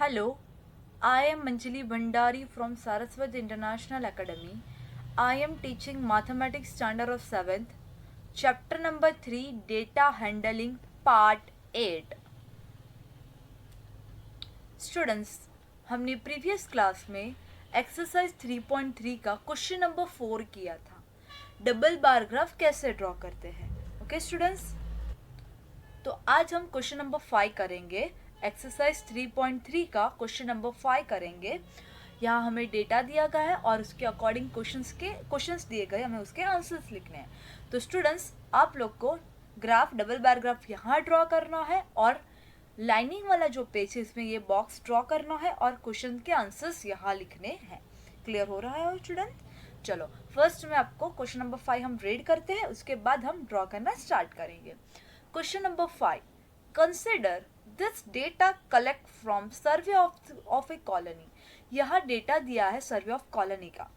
Hello, I am Manjali Bhandari from Saraswat International Academy. I am teaching Mathematics Standard of 7th, Chapter number 3 Data Handling Part 8. Students, हमने previous class में exercise 3.3 का question number 4 किया था. Double bar graph कैसे draw करते हैं. Okay students, तो आज हम क्वेश्चन नंबर 5 करेंगे. एक्सरसाइज 3.3 का क्वेश्चन नंबर 5 करेंगे. यहाँ हमें डेटा दिया गया है और उसके अकॉर्डिंग क्वेश्चंस दिए गए, हमें उसके आंसर्स लिखने हैं. तो स्टूडेंट्स, आप लोग को ग्राफ, डबल बार ग्राफ यहाँ ड्रॉ करना है और लाइनिंग वाला जो पेज है इसमें ये बॉक्स ड्रॉ करना है और क्वेश्चन के आंसर्स यहाँ लिखने हैं. क्लियर हो रहा है स्टूडेंट? चलो, फर्स्ट में आपको क्वेश्चन नंबर 5 हम रीड करते हैं, उसके बाद हम ड्रॉ करना स्टार्ट करेंगे. Question number 5, consider this data collect from survey of A colony. यह डेटा दिया है सर्वे ऑफ कॉलोनी का.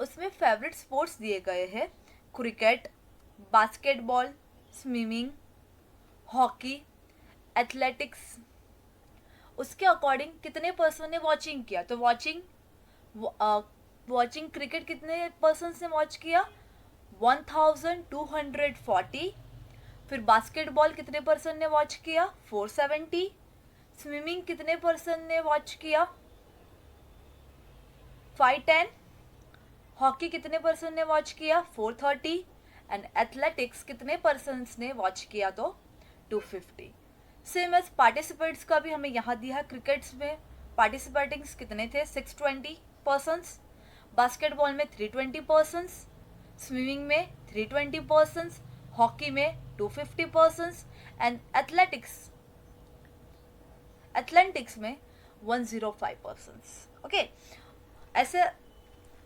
उसमें फेवरेट स्पोर्ट्स दिए गए हैं cricket, basketball, swimming, hockey, athletics. उसके अकॉर्डिंग कितने पर्सन ने वॉचिंग किया. तो वॉचिंग क्रिकेट कितने पर्सन ने वॉच किया? 1240. फिर बास्केटबॉल कितने पर्सन ने वॉच किया? 470. स्विमिंग कितने पर्सन ने वॉच किया? 510. हॉकी कितने पर्सन ने वॉच किया? 430. एंड एथलेटिक्स कितने पर्सन ने वॉच किया? तो 250. सेम एज पार्टिसिपेंट्स का भी हमें यहाँ दिया है. क्रिकेट्स में पार्टिसिपेटिंग्स कितने थे? 620 पर्सन्स. बास्केटबॉल में 320 पर्सन्स. स्विमिंग में 320 पर्सन्स. हॉकी में 250 पर्सन्स. एंड एथलेटिक्स में 105 पर्सन्स. ओके, ऐसे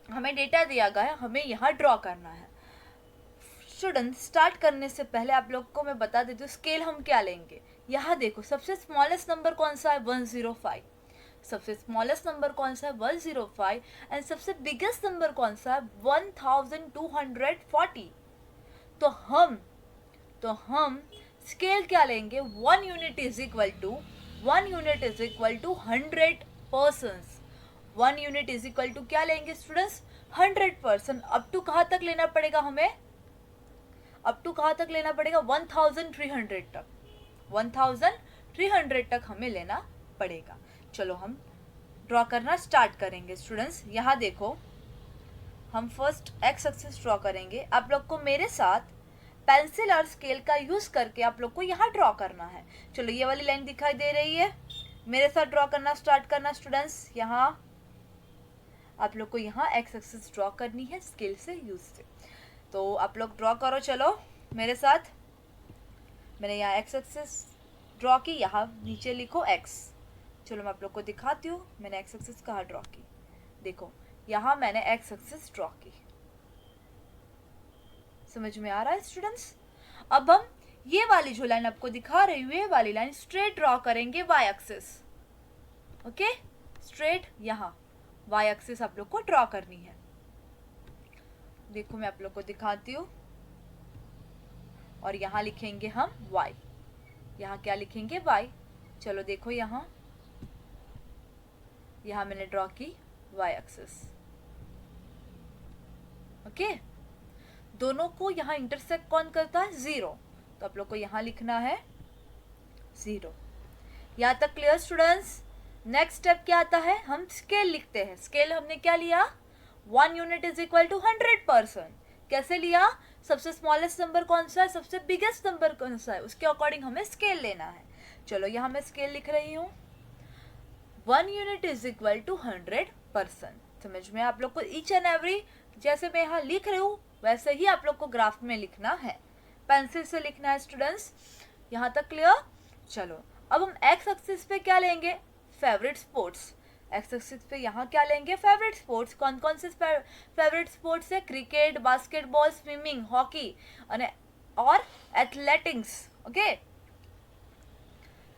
हमें डेटा दिया गया है, हमें यहाँ ड्रॉ करना है. स्टूडेंट, स्टार्ट करने से पहले आप लोग को मैं बता देती हूँ स्केल हम क्या लेंगे. यहाँ देखो, सबसे स्मॉलेस्ट नंबर कौन सा है? 105. सबसे स्मॉलेस्ट नंबर कौन सा है? 105. एंड सबसे बिगेस्ट नंबर कौन सा है? 1240. तो हम स्केल क्या लेंगे? 1 unit is equal to 100 persons. 1 unit is equal to क्या लेंगे स्टूडेंट्स? 100 पर्सन. अप टू कहाँ तक लेना पड़ेगा हमें? अप टू कहाँ तक लेना पड़ेगा? 1300 तक. 1300 तक हमें लेना पड़ेगा. चलो हम ड्रॉ करना स्टार्ट करेंगे. स्टूडेंट्स, यहाँ देखो, हम फर्स्ट एक्स एक्सिस ड्रॉ करेंगे. आप लोग को मेरे साथ पेंसिल और स्केल का यूज करके आप लोग को यहाँ ड्रॉ करना है. चलो, ये वाली लाइन दिखाई दे रही है, मेरे साथ ड्रॉ करना स्टार्ट करना स्टूडेंट्स. यहाँ आप लोग को यहाँ एक्स एक्सिस ड्रॉ करनी है स्केल से यूज से. तो आप लोग ड्रॉ करो, चलो मेरे साथ. मैंने यहाँ एक्स एक्सिस ड्रॉ की, यहाँ नीचे लिखो एक्स. चलो मैं आप लोग को दिखाती हूँ मैंने एक्स एक्सिस कहाँ ड्रॉ की. देखो, यहाँ मैंने एक्स एक्सिस ड्रॉ की. समझ में आ रहा है स्टूडेंट्स? अब हम ये वाली जो लाइन आपको दिखा रही हूँ, ये वाली लाइन स्ट्रेट ड्रॉ करेंगे वाई एक्सिस. ओके, स्ट्रेट यहाँ वाई एक्सिस आप लोग को ड्रॉ करनी है. देखो मैं आप लोग को दिखाती हूँ. और यहाँ लिखेंगे हम y. यहाँ क्या लिखेंगे? y. चलो देखो, यहाँ मैंने ड्रॉ की y एक्सिस. ओके, दोनों को यहाँ इंटरसेक्ट कौन करता है? 0. तो आप लोग को यहाँ लिखना है 0. यहाँ तक क्लियर स्टूडेंट्स? नेक्स्ट स्टेप क्या आता है? हम स्केल लिखते हैं. स्केल हमने क्या लिया? 1 unit is equal to 100 person. कैसे लिया? सबसे स्मॉलेस्ट नंबर कौन सा है, सबसे बिगेस्ट नंबर कौन सा है, उसके अकॉर्डिंग हमें स्केल लेना है. चलो, यहाँ मैं स्केल लिख रही हूँ. 1 unit is equal to 100 person. समझ में? आप लोग को ईच एंड एवरी, जैसे मैं यहाँ लिख रही हूँ वैसे ही आप लोग को ग्राफ में लिखना है. पेंसिल से लिखना है स्टूडेंट्स. यहाँ तक क्लियर? चलो, अब हम एक्स एक्सिस पे क्या लेंगे? Favourite sports. एक्स एक्सिस पे यहाँ क्या लेंगे? Favourite sports. कौन कौन से फेवरेट स्पोर्ट्स है? क्रिकेट, बास्केटबॉल, स्विमिंग, हॉकी और एथलेटिक्स. ओके,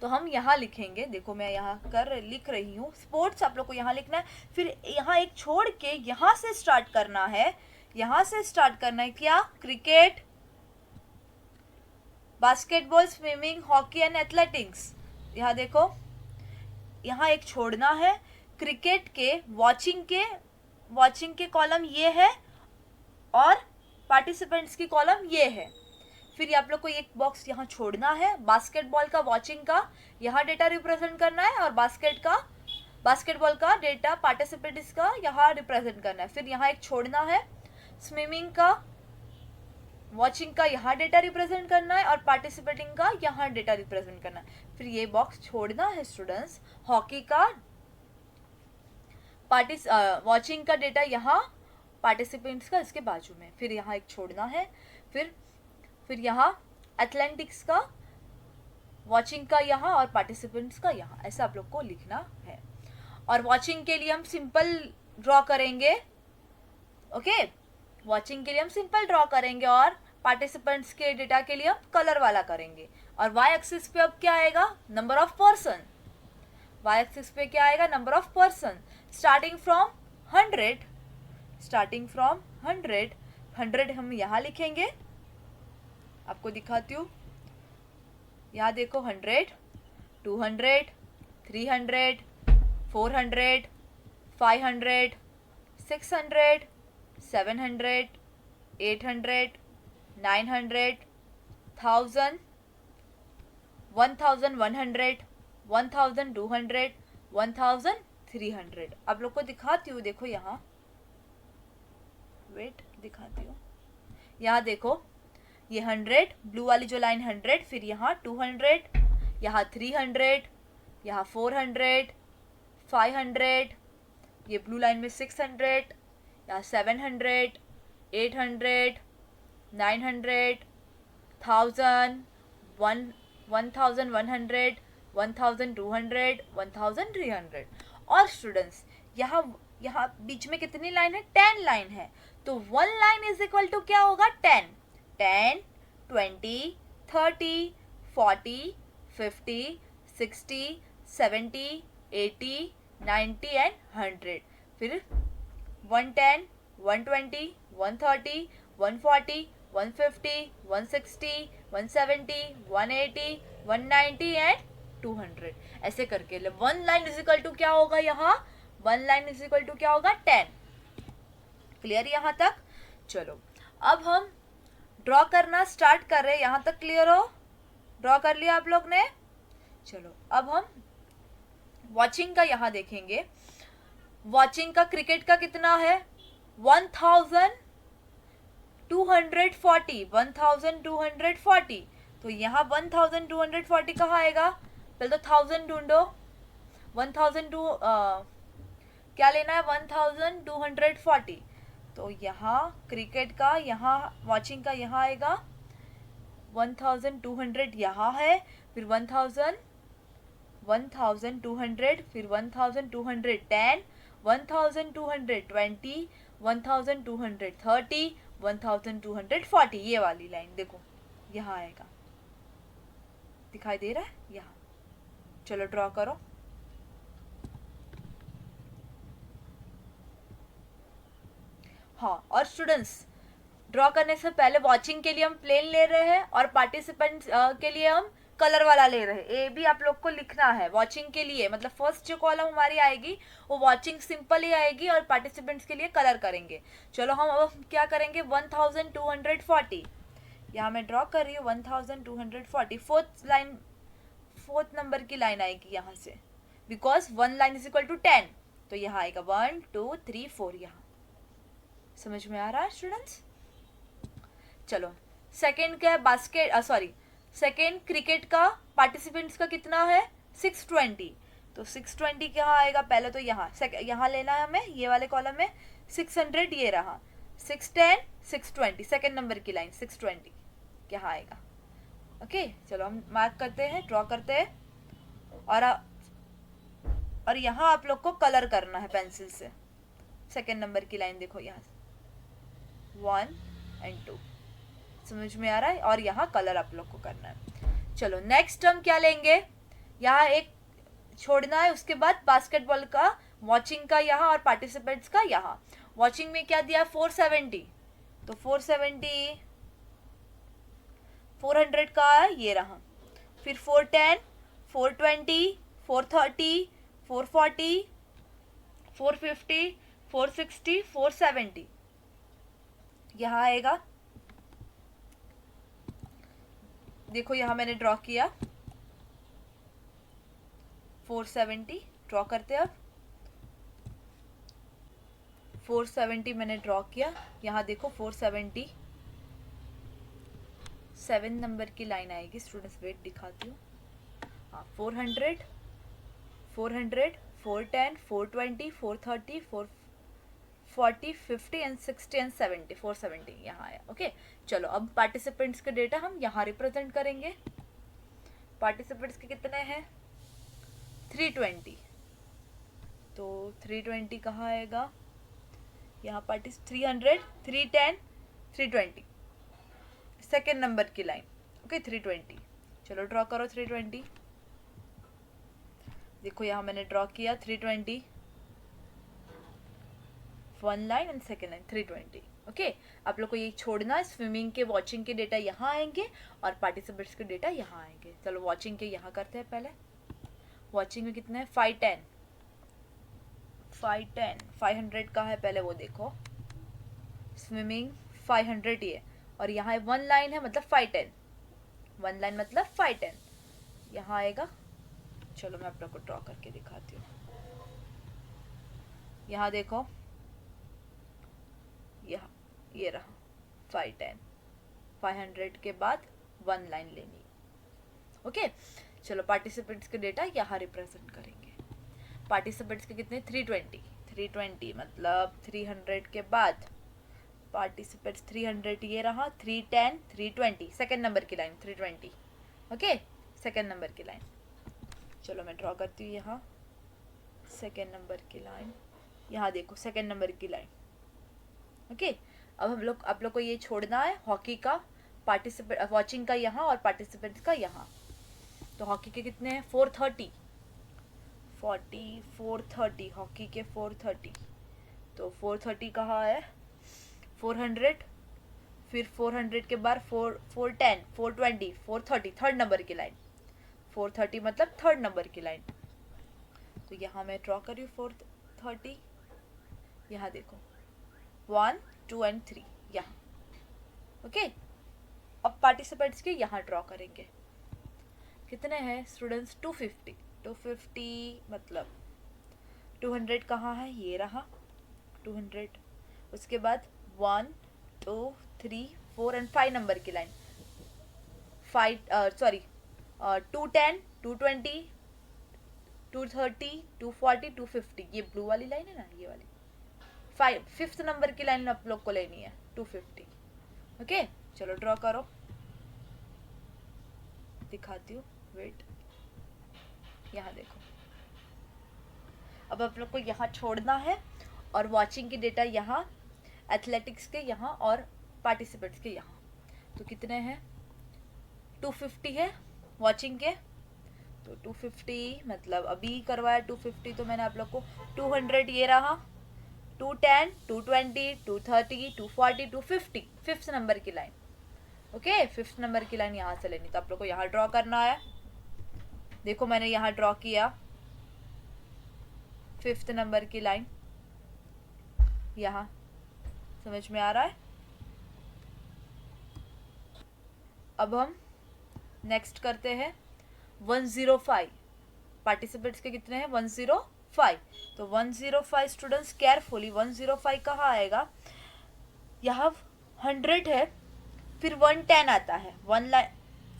तो हम यहाँ लिखेंगे. देखो मैं यहाँ लिख रही हूँ स्पोर्ट्स. आप लोग को यहाँ लिखना है. फिर यहाँ एक छोड़ के यहाँ से स्टार्ट करना है. यहाँ से स्टार्ट करना है क्या? Cricket, basketball, swimming, hockey and athletics. यहाँ देखो, यहाँ एक छोड़ना है। क्रिकेट के वॉचिंग के कॉलम ये है और पार्टिसिपेंट्स की कॉलम ये है। फिर आप लोग को एक बॉक्स यहाँ छोड़ना है। बास्केटबॉल का वॉचिंग का यहाँ डेटा रिप्रेजेंट करना है और बास्केटबॉल का डेटा पार्टिसिपेंट्स का यहाँ रिप्रेजेंट करना है। फिर यहाँ एक छोड़ना है। स्विमिंग का वॉचिंग का यहाँ डेटा रिप्रेजेंट करना है और पार्टिसिपेटिंग का यहाँ डेटा रिप्रेजेंट करना है। फिर ये बॉक्स छोड़ना है स्टूडेंट्स। हॉकी का वॉचिंग का डेटा यहाँ, पार्टिसिपेंट्स का इसके बाजू में। फिर यहाँ एक छोड़ना है। फिर यहाँ एथलेटिक्स का वॉचिंग का यहाँ और पार्टिसिपेंट्स का यहाँ, ऐसा आप लोग को लिखना है। और वॉचिंग के लिए हम सिंपल ड्रॉ करेंगे। ओके, वॉचिंग के लिए हम सिंपल ड्रॉ करेंगे और पार्टिसिपेंट्स के डेटा के लिए हम कलर वाला करेंगे। और वाई एक्सिस पे अब क्या आएगा? Number of person. Y axis पे क्या आएगा? Number of person. Starting from 100 हम यहाँ लिखेंगे। आपको दिखाती हूँ, यहाँ देखो 100, 200, 300, 400, 500, 600, 700, 800, 900, 1000, 1100, 1200, 1300। आप लोग को दिखाती हूँ, देखो यहाँ, वेट दिखाती हूँ। यहाँ देखो ये 100, ब्लू वाली जो लाइन 100, फिर यहाँ 200, यहाँ 300, यहाँ 400, 500, ये ब्लू लाइन में 600, यहाँ 700, 800, 900, 1000, 1100, 1200, 1300। और स्टूडेंट्स यहाँ बीच में कितनी लाइन है? 10 लाइन है। तो 1 लाइन इज इक्वल टू क्या होगा? 10, 20, 30, 40, 50, 60, 70, 80, 90 एंड 100। फिर 110, 120, 130, 140, 150, 160, 170, 180, 190 एंड 200। ऐसे करके 1 लाइन इज इक्वल टू क्या होगा? यहाँ 1 लाइन इज इक्वल टू क्या होगा? 10। क्लियर यहाँ तक? चलो अब हम ड्रॉ करना स्टार्ट कर रहे हैं। यहाँ तक क्लियर हो? ड्रॉ कर लिया आप लोग ने? चलो अब हम वॉचिंग का यहाँ देखेंगे। वॉचिंग का क्रिकेट का कितना है? 1240, 1240। तो यहाँ 1240 कहाँ आएगा? पहले तो 1000 ढूंढो। 1002 क्या लेना है? 1240। तो यहाँ क्रिकेट का, यहाँ वॉचिंग का यहाँ आएगा 1200, यहाँ है। फिर 1200, फिर 1210, 1220, 1230, 1240। ये वाली लाइन देखो यहाँ आएगा, दिखाई दे रहा है यहाँ। चलो ड्रॉ करो। हाँ, और स्टूडेंट्स ड्रॉ करने से पहले वॉचिंग के लिए हम प्लेन ले रहे हैं और पार्टिसिपेंट्स के लिए हम कलर वाला ले रहे हैं। ये भी आप लोग को लिखना है। वॉचिंग के लिए मतलब फर्स्ट जो कॉलम हमारी आएगी वो वॉचिंग सिंपल ही आएगी और पार्टिसिपेंट्स के लिए कलर करेंगे। चलो हम अब क्या करेंगे? 1240 यहाँ मैं ड्रॉ कर रही हूँ। 1240 फोर्थ नंबर की लाइन आएगी यहाँ से, because 1 line is equal to 10। तो यहाँ आएगा 1 2 3 4। यहाँ समझ में आ रहा है स्टूडेंट्स? चलो सेकेंड क्या है? सेकेंड क्रिकेट का पार्टिसिपेंट्स का कितना है? 620। तो 620 कहाँ आएगा? पहले तो यहाँ लेना है हमें, ये वाले कॉलम में 600 ये रहा। 610, 620 सेकेंड नंबर की लाइन 620 यहाँ आएगा। ओके, चलो हम मार्क करते हैं, ड्रॉ करते हैं। और यहाँ आप लोग को कलर करना है पेंसिल से। सेकेंड नंबर की लाइन देखो यहाँ 1 और 2 समझ में आ रहा है? और यहाँ कलर आप लोग को करना है। चलो नेक्स्ट हम क्या लेंगे? यहाँ एक छोड़ना है, उसके बाद बास्केटबॉल का वॉचिंग का यहाँ और पार्टिसिपेंट्स का यहाँ। वॉचिंग में क्या दिया? 470। तो 470 400 का है, ये रहा। फिर 410, 420, 430, 440, 450, 460, 470 यहाँ आएगा। देखो यहाँ मैंने ड्रॉ किया 470, ड्रॉ करते अब 470 मैंने ड्रॉ किया। यहाँ देखो 470 7 नंबर की लाइन आएगी स्टूडेंट्स, वेट दिखाती हूँ। हाँ 400, 400, 410, 420, 430, 440, 50 एंड 60 एंड 70, 470 यहाँ आया। ओके चलो अब पार्टिसिपेंट्स के डेटा हम यहाँ रिप्रेजेंट करेंगे। पार्टिसिपेंट्स के कितने हैं 320, तो 320 कहाँ आएगा यहाँ पार्टिस 300, 310, 320 सेकेंड नंबर की लाइन। ओके 320 चलो ड्रॉ करो 320। देखो यहाँ मैंने ड्रॉ किया 320 one line and second line 320। Okay आप लोग को ये छोड़ना है, स्विमिंग के वॉचिंग के डेटा यहाँ आएंगे और पार्टिसिपेंट्स के डेटा यहाँ आएंगे। चलो वॉचिंग के यहाँ करते हैं पहले। वॉचिंग में कितने हैं 510, 510 500 का है पहले वो देखो। स्विमिंग 500 ही है और यहाँ वन लाइन है मतलब 510, वन लाइन मतलब 510 यहाँ आएगा। चलो मैं आप लोग को ड्रॉ करके दिखाती हूँ। यहाँ देखो यहाँ ये रहा 510, 500 के बाद वन लाइन लेनी है। ओके चलो पार्टिसिपेंट्स के डेटा यहाँ रिप्रेजेंट करेंगे। पार्टिसिपेंट्स के कितने 320, 320 मतलब 300 के बाद पार्टिसिपेंट्स 300 ये रहा 310, 320 सेकेंड नंबर की लाइन 320। ओके सेकेंड नंबर की लाइन। चलो मैं ड्रॉ करती हूँ यहाँ सेकेंड नंबर की लाइन। यहाँ देखो सेकेंड नंबर की लाइन। ओके अब हम लोग आप लोग को ये छोड़ना है हॉकी का पार्टिसिपेंट वॉचिंग का यहाँ और पार्टिसिपेंट्स का यहाँ। तो हॉकी के कितने हैं 430, 40, 430 हॉकी के 430। तो 430 कहाँ है 400, फिर 400 के बाद 410, 420, 430 थर्ड नंबर की लाइन। 430 मतलब थर्ड नंबर की लाइन। तो यहाँ मैं ड्रॉ करी 430। यहाँ देखो 1, 2 एंड 3 यहाँ। ओके अब पार्टिसिपेंट्स के यहाँ ड्रॉ करेंगे। कितने हैं स्टूडेंट्स 250, 250 मतलब 200 कहाँ है ये रहा 200। उसके बाद 1, 2, 3, 4 एंड 5 नंबर की लाइन। 210, 220, 230, 240, 250 ये ब्लू वाली लाइन है ना ये वाली। फिफ्थ नंबर की लाइन आप लोग को लेनी है 250। ओके चलो ड्रॉ करो दिखाती हूँ वेट। यहाँ देखो अब आप लोग को यहाँ छोड़ना है और वॉचिंग के डेटा यहाँ, एथलेटिक्स के यहाँ और पार्टिसिपेंट्स के यहाँ। तो कितने हैं 250 है वॉचिंग के। तो 250 मतलब अभी करवाया 250 तो मैंने आप लोग को 200 ये रहा 210, 220, 230, 240, 250 फिफ्थ नंबर की लाइन। ओके फिफ्थ नंबर की लाइन यहाँ से लेनी। तो आप लोग को यहाँ ड्रॉ करना है। देखो मैंने यहाँ ड्रॉ किया फिफ्थ नंबर की लाइन यहाँ। समझ में आ रहा है। अब हम नेक्स्ट करते हैं 105। पार्टिसिपेंट्स के कितने हैं 105। तो 105 स्टूडेंट्स केयरफुली 105 कहाँ आएगा यहाँ 100 है फिर 110 आता है वन लाइन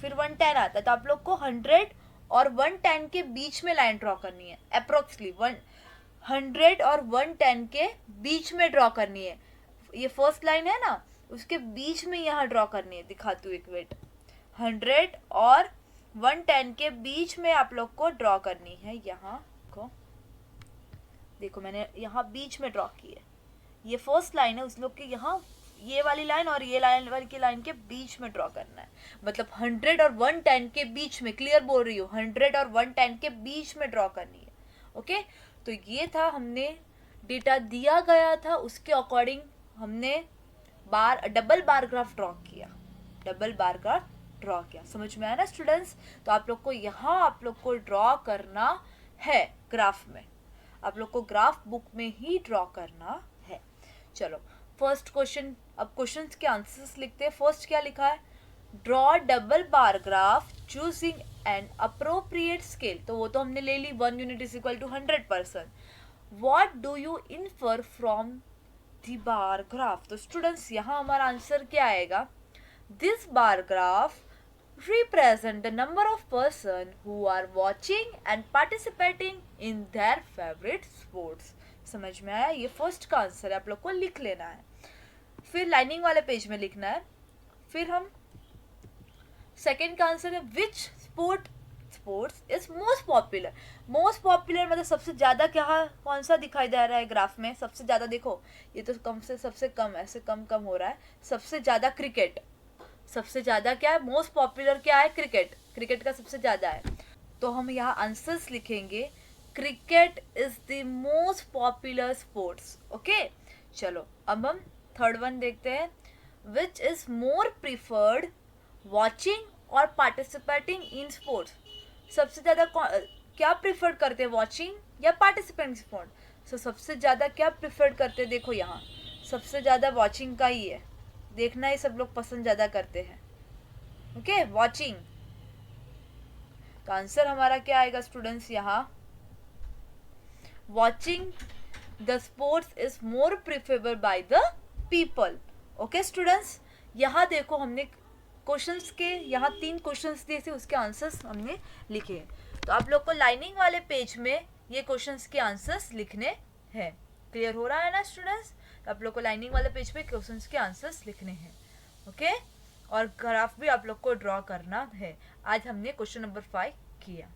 फिर 110 आता है। तो आप लोग को 100 और 110 के बीच में लाइन ड्रॉ करनी है। अप्रोक्सली 100 और 110 के बीच में ड्रॉ करनी है। ये फर्स्ट लाइन है ना उसके बीच में यहाँ ड्रॉ करनी है। दिखाती हूँ एक वेट 100 और 110 के बीच में आप लोग को ड्रॉ करनी है। यहाँ को देखो मैंने यहाँ बीच में ड्रॉ की है। ये फर्स्ट लाइन है उस लोग के यहाँ ये वाली लाइन और ये लाइन वाली की लाइन के बीच में ड्रॉ करना है। मतलब 100 और 110 के बीच में, क्लियर बोल रही हूँ 100 और 110 के बीच में ड्रॉ करनी है। ओके तो ये था हमने डेटा दिया गया था उसके अकॉर्डिंग हमने डबल बार ग्राफ ड्रॉ किया। डबल बार ग्राफ ड्रॉ किया। समझ में आया ना स्टूडेंट्स। तो आप लोग को यहाँ आप लोग को ड्रॉ करना है। ग्राफ में, आप लोग को ग्राफ बुक में ही ड्रॉ करना है। चलो फर्स्ट क्वेश्चन, अब क्वेश्चंस के आंसर्स लिखते हैं। फर्स्ट क्या लिखा है, draw double bar graph choosing an appropriate scale, तो वो तो हमने ले ली, 1 unit is equal to 100%। What do you infer from the bar graph, तो स्टूडेंट्स यहाँ हमारा आंसर क्या आएगा, this bar graph represent the number of person who are watching and participating in their favorite sports। समझ में आया, ये first का आंसर है, आप लोग को लिख लेना है। फिर लाइनिंग वाले पेज में लिखना है। फिर हम सेकंड का आंसर है विच sports is most popular. Most popular मतलब सबसे ज्यादा क्या, कौन सा दिखाई दे रहा है ग्राफ में, सबसे ज्यादा देखो, ये तो कम से सबसे कम, ऐसे कम कम हो रहा है, सबसे ज्यादा क्रिकेट, सबसे ज्यादा क्या है, मोस्ट पॉपुलर क्या है, क्रिकेट, क्रिकेट का सबसे ज्यादा है। तो हम यहाँ आंसर्स लिखेंगे, cricket is the most popular sports. Okay चलो अब हम थर्ड वन देखते हैं, which is more preferred watching और पार्टिसिपेटिंग इन स्पोर्ट्स। सबसे ज्यादा क्या प्रिफर करते हैं, वॉचिंग या पार्टिसिपेटिंग स्पोर्ट। सो सबसे ज्यादा क्या प्रिफर करते हैं, देखो यहाँ सबसे ज्यादा वॉचिंग का ही है, देखना ही सब लोग पसंद ज्यादा करते हैं। ओके वॉचिंग, तो आंसर हमारा क्या आएगा स्टूडेंट्स, यहाँ watching the sports is more preferable by the people. Okay students, यहाँ देखो हमने क्वेश्चंस के, यहाँ 3 क्वेश्चंस दिए थे, उसके आंसर्स हमने लिखे हैं। तो आप लोग को लाइनिंग वाले पेज में ये क्वेश्चंस के आंसर्स लिखने हैं। क्लियर हो रहा है ना स्टूडेंट्स, तो आप लोग को लाइनिंग वाले पेज पे क्वेश्चंस के आंसर्स लिखने हैं। ओके और ग्राफ भी आप लोग को ड्रॉ करना है। आज हमने क्वेश्चन नंबर 5 किया।